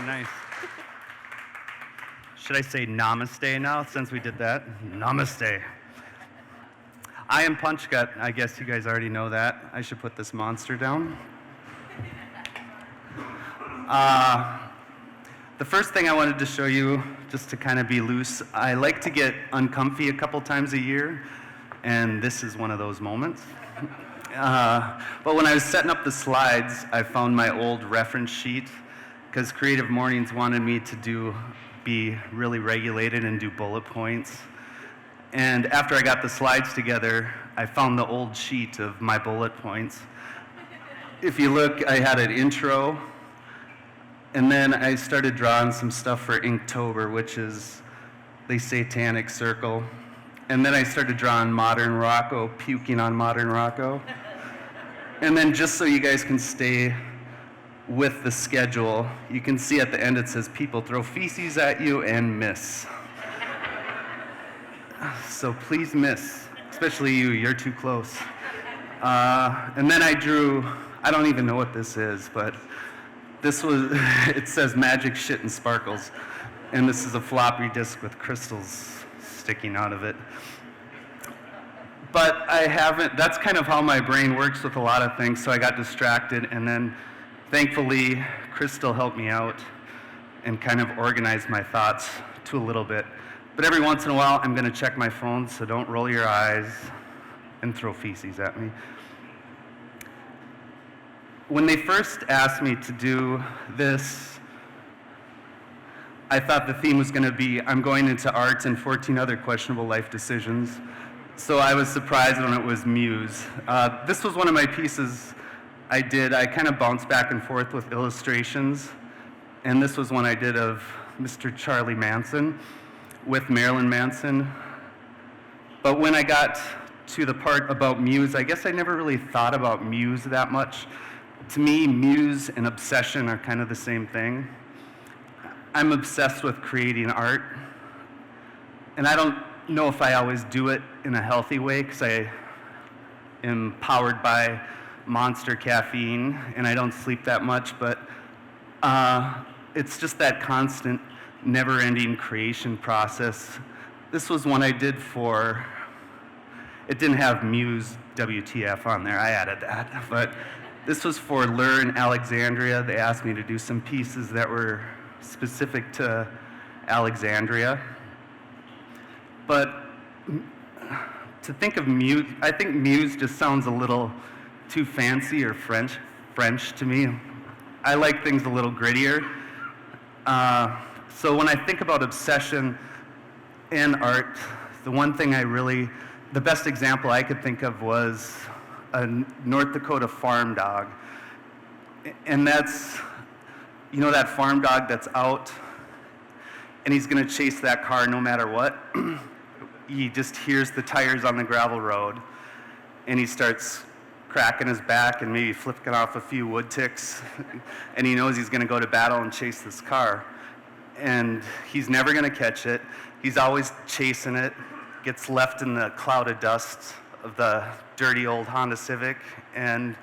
Nice. Should I say namaste now, since we did that? Namaste. I am Punchgut. I guess you guys already know that. I should put this monster down. The first thing I wanted to show you, just to kind of be loose, I like to get uncomfy a couple times a year, and this is one of those moments. But when I was setting up the slides, I found my old reference sheet, because CreativeMornings wanted me to be really regulated and do bullet points. And after I got the slides together, I found the old sheet of my bullet points. If you look, I had an intro, and then I started drawing some stuff for Inktober, which is the Satanic Circle. And then I started drawing Modern Rocco, puking on Modern Rocco. And then just so you guys can stay with the schedule, you can see at the end it says, people throw feces at you and miss. So please miss, especially you, you're too close. And then I drew, I don't even know what this is, but this was, it says magic shit and sparkles. And this is a floppy disk with crystals sticking out of it. But I haven't, that's kind of how my brain works with a lot of things, so I got distracted, and then thankfully, Crystal helped me out and kind of organized my thoughts to a little bit. But every once in a while, I'm gonna check my phone, so don't roll your eyes and throw feces at me. When they first asked me to do this, I thought the theme was gonna be, I'm going into art and 14 other questionable life decisions. So I was surprised when it was Muse. This was one of my pieces I did. I kind of bounced back and forth with illustrations. And this was one I did of Mr. Charlie Manson with Marilyn Manson. But when I got to the part about Muse, I guess I never really thought about Muse that much. To me, Muse and obsession are kind of the same thing. I'm obsessed with creating art. And I don't know if I always do it in a healthy way, because I am powered by Monster caffeine and I don't sleep that much, but it's just that constant, never-ending creation process. This was one I did for, it didn't have Muse WTF on there, I added that, but this was for Lure in Alexandria. They asked me to do some pieces that were specific to Alexandria. But to think of Muse, I think Muse just sounds a little too fancy or French to me. I like things a little grittier. So when I think about obsession and art, the one thing the best example I could think of was a North Dakota farm dog. And that's, you know, that farm dog that's out and he's gonna chase that car no matter what. He just hears the tires on the gravel road and he starts cracking his back and maybe flipping off a few wood ticks, and he knows he's gonna go to battle and chase this car. And he's never gonna catch it. He's always chasing it, gets left in the cloud of dust of the dirty old Honda Civic, and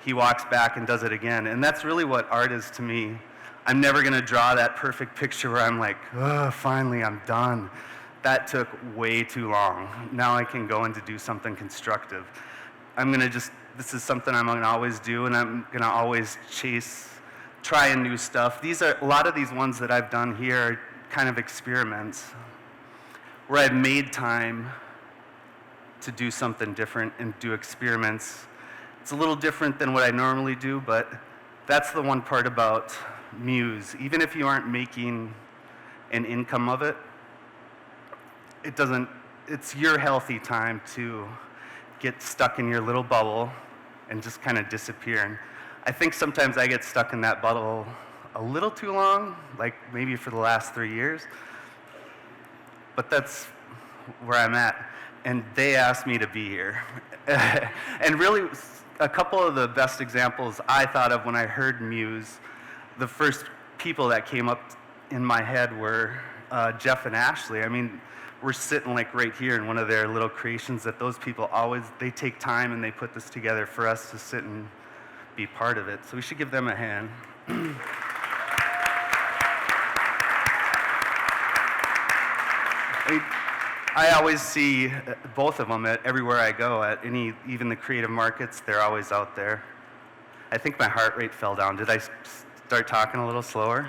he walks back and does it again. And that's really what art is to me. I'm never gonna draw that perfect picture where I'm like, oh, finally, I'm done. That took way too long. Now I can go in to do something constructive. This is something I'm gonna always do, and I'm gonna always trying new stuff. A lot of these ones that I've done here are kind of experiments, where I've made time to do something different and do experiments. It's a little different than what I normally do, but that's the one part about Muse. Even if you aren't making an income of it, it's your healthy time to get stuck in your little bubble and just kind of disappear. And I think sometimes I get stuck in that bubble a little too long, like maybe for the last 3 years. But that's where I'm at. And they asked me to be here. And really, a couple of the best examples I thought of when I heard Muse, the first people that came up in my head were Jeff and Ashley. I mean, we're sitting like right here in one of their little creations that those people they take time and they put this together for us to sit and be part of it. So we should give them a hand. I always see both of them everywhere I go. Even the creative markets, they're always out there. I think my heart rate fell down. Did I start talking a little slower?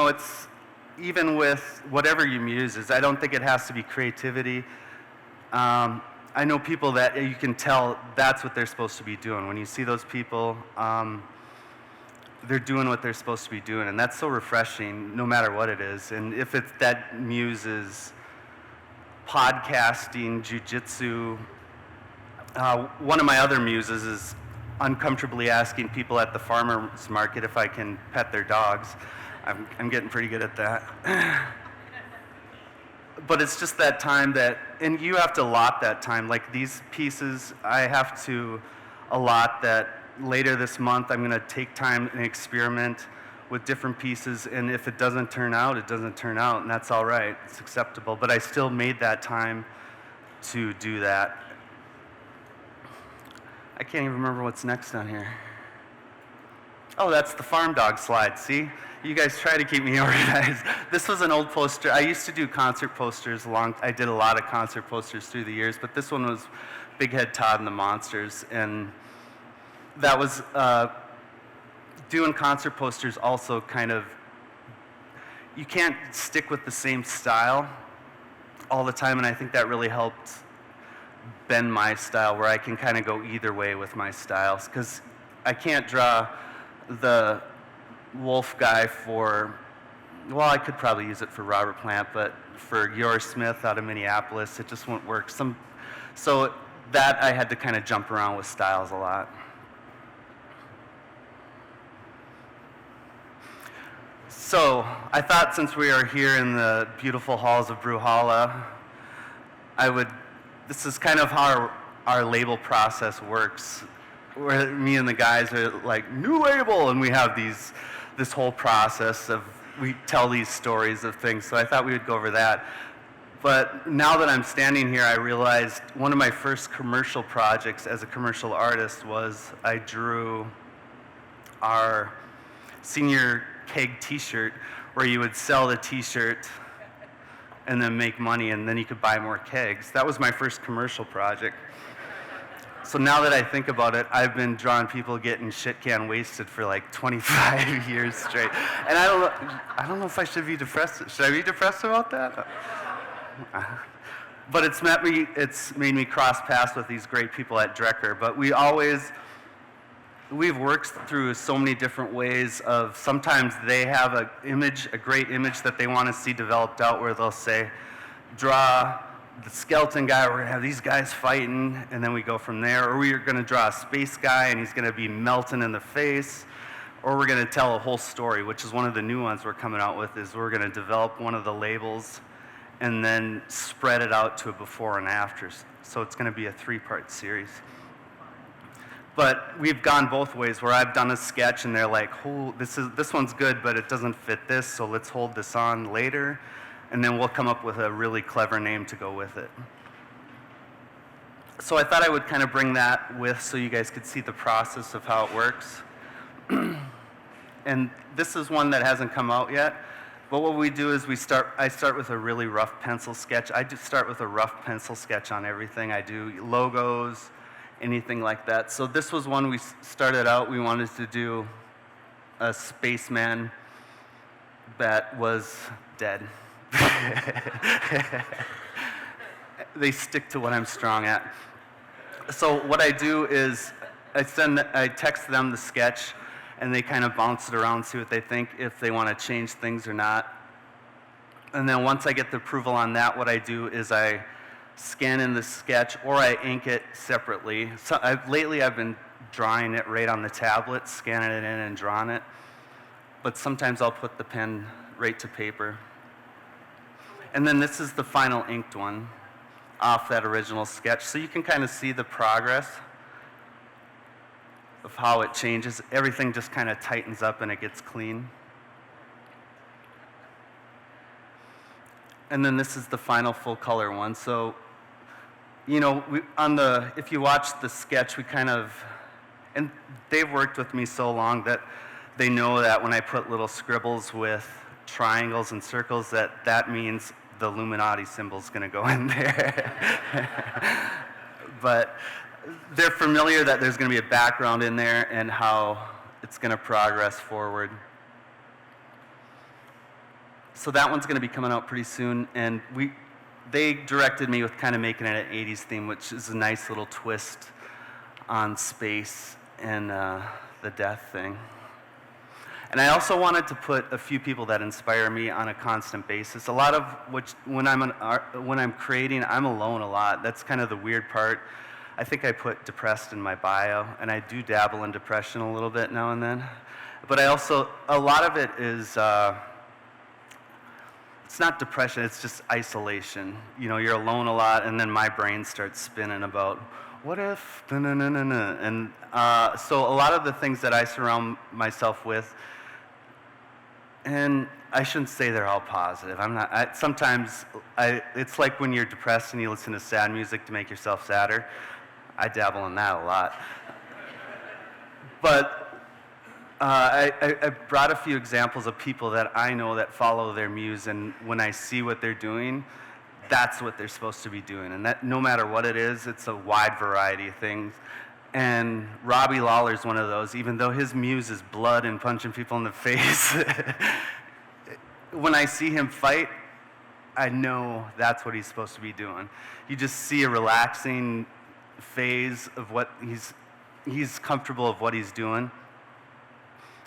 It's even with whatever your muse is, I don't think it has to be creativity. I know people that you can tell that's what they're supposed to be doing. When you see those people, they're doing what they're supposed to be doing, and that's so refreshing no matter what it is. And if it's that muse is podcasting, jujitsu, one of my other muses is uncomfortably asking people at the farmer's market if I can pet their dogs. I'm getting pretty good at that. But it's just that time and you have to allot that time. Like these pieces, I have to allot that later this month I'm gonna take time and experiment with different pieces, and if it doesn't turn out, it doesn't turn out, and that's all right, it's acceptable. But I still made that time to do that. I can't even remember what's next on here. Oh, that's the farm dog slide, see? You guys try to keep me organized. This was an old poster. I used to do concert posters I did a lot of concert posters through the years, but this one was Big Head Todd and the Monsters, and that was doing concert posters also kind of, you can't stick with the same style all the time, and I think that really helped bend my style where I can kind of go either way with my styles, because I can't draw the wolf guy I could probably use it for Robert Plant, but for Yoris Smith out of Minneapolis, it just won't work. So that I had to kind of jump around with styles a lot. So I thought since we are here in the beautiful halls of Brewhalla, this is kind of how our label process works, where me and the guys are like, new label, and we have this whole process we tell these stories of things, so I thought we would go over that. But now that I'm standing here, I realized one of my first commercial projects as a commercial artist was I drew our senior keg t-shirt, where you would sell the t-shirt and then make money, and then you could buy more kegs. That was my first commercial project. So now that I think about it, I've been drawing people getting shit can wasted for like 25 years straight. And I don't know if I should be depressed. Should I be depressed about that? But it's made me cross paths with these great people at Drecker. But we've worked through so many different ways of, sometimes they have a great image that they want to see developed out, where they'll say, draw the skeleton guy, we're going to have these guys fighting, and then we go from there. Or we're going to draw a space guy, and he's going to be melting in the face. Or we're going to tell a whole story, which is one of the new ones we're coming out with, is we're going to develop one of the labels and then spread it out to a before and afters. So it's going to be a 3-part series. But we've gone both ways, where I've done a sketch and they're like, oh, this one's good, but it doesn't fit this, so let's hold this on later. And then we'll come up with a really clever name to go with it. So I thought I would kind of bring that with so you guys could see the process of how it works. And this is one that hasn't come out yet. But what we do is I start with a really rough pencil sketch. I do start with a rough pencil sketch on everything. I do logos, anything like that. So this was one we started out, we wanted to do a spaceman that was dead. They stick to what I'm strong at. So what I do is I text them the sketch, and they kind of bounce it around, see what they think, if they want to change things or not. And then once I get the approval on that, what I do is I scan in the sketch, or I ink it separately. So lately I've been drawing it right on the tablet, scanning it in and drawing it. But sometimes I'll put the pen right to paper. And then this is the final inked one off that original sketch. So you can kind of see the progress of how it changes. Everything just kind of tightens up and it gets clean. And then this is the final full color one. So, you know, if you watch the sketch, we kind of, and they've worked with me so long that they know that when I put little scribbles with triangles and circles, that means the Illuminati symbol's going to go in there. But they're familiar that there's going to be a background in there and how it's going to progress forward. So that one's going to be coming out pretty soon, and they directed me with kind of making it an 80s theme, which is a nice little twist on space and the death thing. And I also wanted to put a few people that inspire me on a constant basis. A lot of when I'm creating, I'm alone a lot. That's kind of the weird part. I think I put depressed in my bio, and I do dabble in depression a little bit now and then. But I also, a lot of it is, it's not depression, it's just isolation. You know, you're alone a lot, and then my brain starts spinning about, what if, and so a lot of the things that I surround myself with, and I shouldn't say they're all positive. Sometimes it's like when you're depressed and you listen to sad music to make yourself sadder. I dabble in that a lot. But I brought a few examples of people that I know that follow their muse, and when I see what they're doing, that's what they're supposed to be doing. And that, no matter what it is, it's a wide variety of things. And Robbie Lawler's one of those, even though his muse is blood and punching people in the face. When I see him fight, I know that's what he's supposed to be doing. You just see a relaxing phase of what he's comfortable of what he's doing,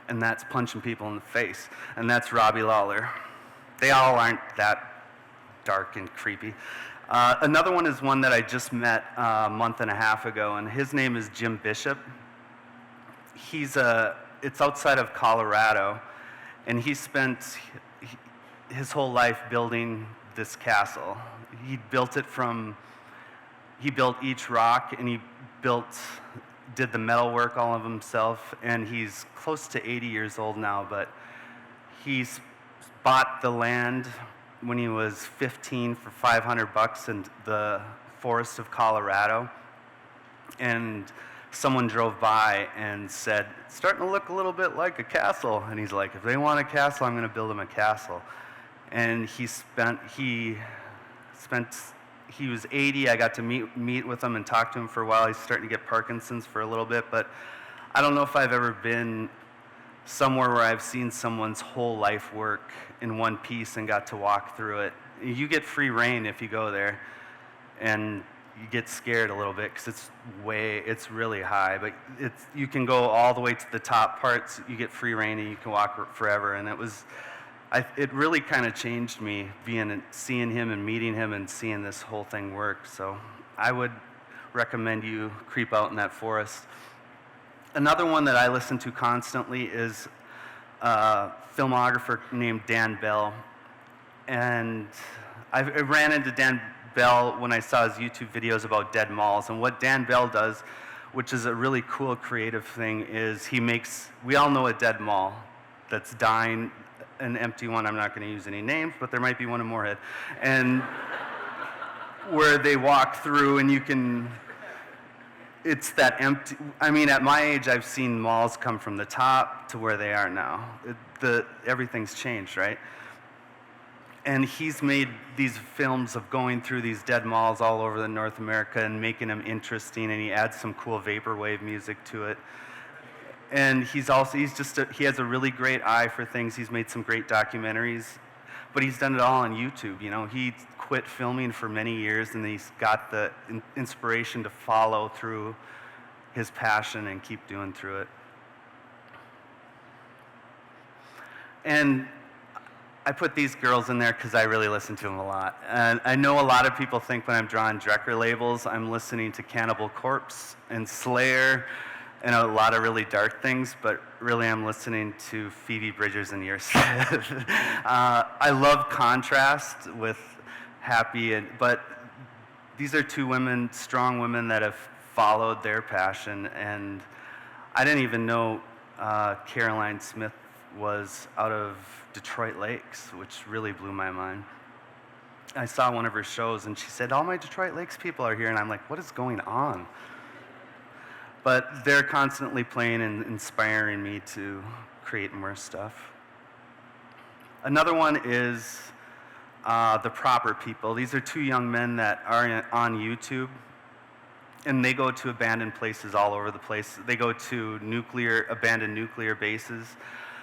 and that's punching people in the face. And that's Robbie Lawler. They all aren't that dark and creepy. Another one is one that I just met a month and a half ago, and his name is Jim Bishop. It's outside of Colorado, and he spent his whole life building this castle. He built each rock, and he did the metal work all of himself, and he's close to 80 years old now, but he's bought the land when he was 15 for $500 in the forest of Colorado, and someone drove by and said, it's starting to look a little bit like a castle. And he's like, if they want a castle, I'm going to build them a castle. And he was 80. I got to meet with him and talk to him for a while. He's starting to get Parkinson's for a little bit, but I don't know if I've ever been somewhere where I've seen someone's whole life work in one piece and got to walk through it. You get free reign if you go there, and you get scared a little bit because it's really high, but you can go all the way to the top parts. You get free reign and you can walk forever, and it really kind of changed me seeing him and meeting him and seeing this whole thing work. So I would recommend you creep out in that forest. Another one that I listen to constantly is a filmographer named Danville. And I ran into Danville when I saw his YouTube videos about dead malls. And what Danville does, which is a really cool creative thing, is we all know a dead mall that's dying, an empty one. I'm not going to use any names, but there might be one in Moorhead. And where they walk through and it's that empty. I mean, at my age, I've seen malls come from the top to where they are now. Everything's changed, right? And he's made these films of going through these dead malls all over North America and making them interesting, and he adds some cool vaporwave music to it. And he has a really great eye for things. He's made some great documentaries, but he's done it all on YouTube. You know, he quit filming for many years, and he's got the inspiration to follow through his passion and keep doing through it. And I put these girls in there because I really listen to them a lot. And I know a lot of people think when I'm drawing Drecker labels, I'm listening to Cannibal Corpse and Slayer and a lot of really dark things, but really I'm listening to Phoebe Bridgers and Yearsmith. I love contrast with Happy, but these are two women, strong women that have followed their passion, and I didn't even know Caroline Smith was out of Detroit Lakes, which really blew my mind. I saw one of her shows, and she said, all my Detroit Lakes people are here, and I'm like, what is going on? But they're constantly playing and inspiring me to create more stuff. Another one is The Proper People. These are two young men that are on YouTube, and they go to abandoned places all over the place. They go to abandoned nuclear bases,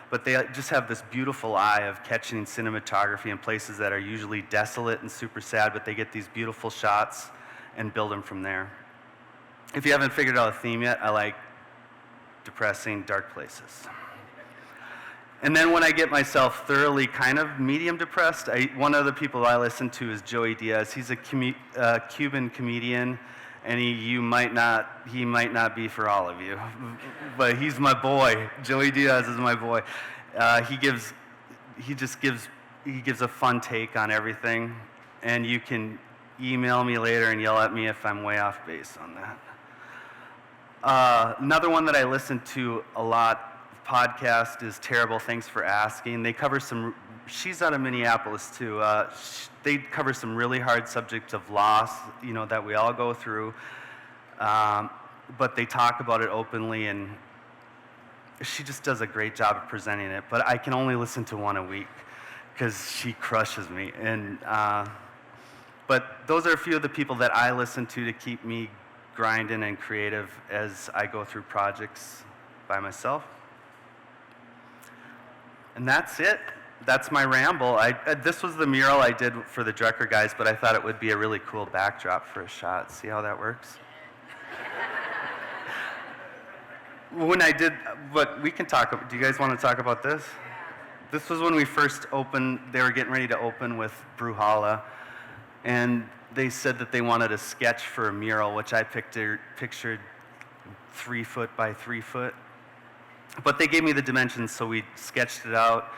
but they just have this beautiful eye of catching cinematography in places that are usually desolate and super sad, but they get these beautiful shots and build them from there. If you haven't figured out a theme yet, I like depressing, dark places. And then when I get myself thoroughly kind of medium depressed, one of the people I listen to is Joey Diaz. He's a Cuban comedian, and he might not be for all of you, but he's my boy. Joey Diaz is my boy. He gives a fun take on everything, and you can email me later and yell at me if I'm way off base on that. Another one that I listen to a lot, podcast, is Terrible Thanks for Asking. They cover she's out of Minneapolis too. They cover some really hard subjects of loss, that we all go through. But they talk about it openly, and she just does a great job of presenting it. But I can only listen to one a week because she crushes me. But those are a few of the people that I listen to keep me grinding and creative as I go through projects by myself. And that's it. That's my ramble. This was the mural I did for the Drucker guys, but I thought it would be a really cool backdrop for a shot. See how that works? When I did, but we can talk, do you guys want to talk about this? This was when we first opened, they were getting ready to open with Bruhala, and they said that they wanted a sketch for a mural, which I pictured 3 foot by 3 foot. But they gave me the dimensions, so we sketched it out.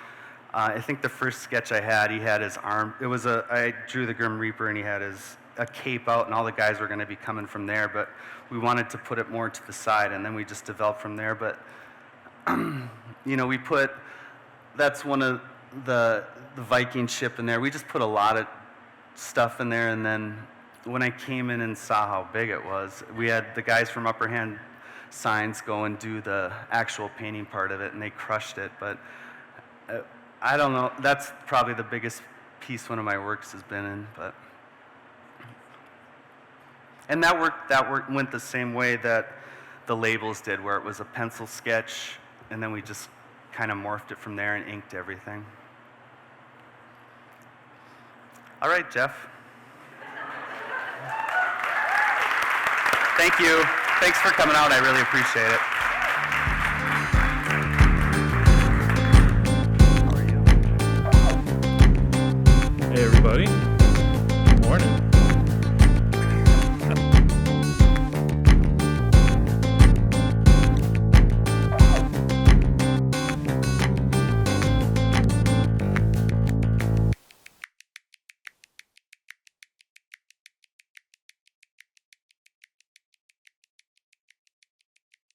I think the first sketch I had, he had his arm, I drew the Grim Reaper, and he had a cape out, and all the guys were going to be coming from there, but we wanted to put it more to the side, and then we just developed from there. But, that's one of the Viking ship in there. We just put a lot of stuff in there, and then when I came in and saw how big it was, we had the guys from Upper Hand Signs go and do the actual painting part of it, and they crushed it. But I don't know, that's probably the biggest piece one of my works has been in. And that work went the same way that the labels did, where it was a pencil sketch, and then we just kind of morphed it from there and inked everything. All right, Jeff. Thank you. Thanks for coming out. I really appreciate it.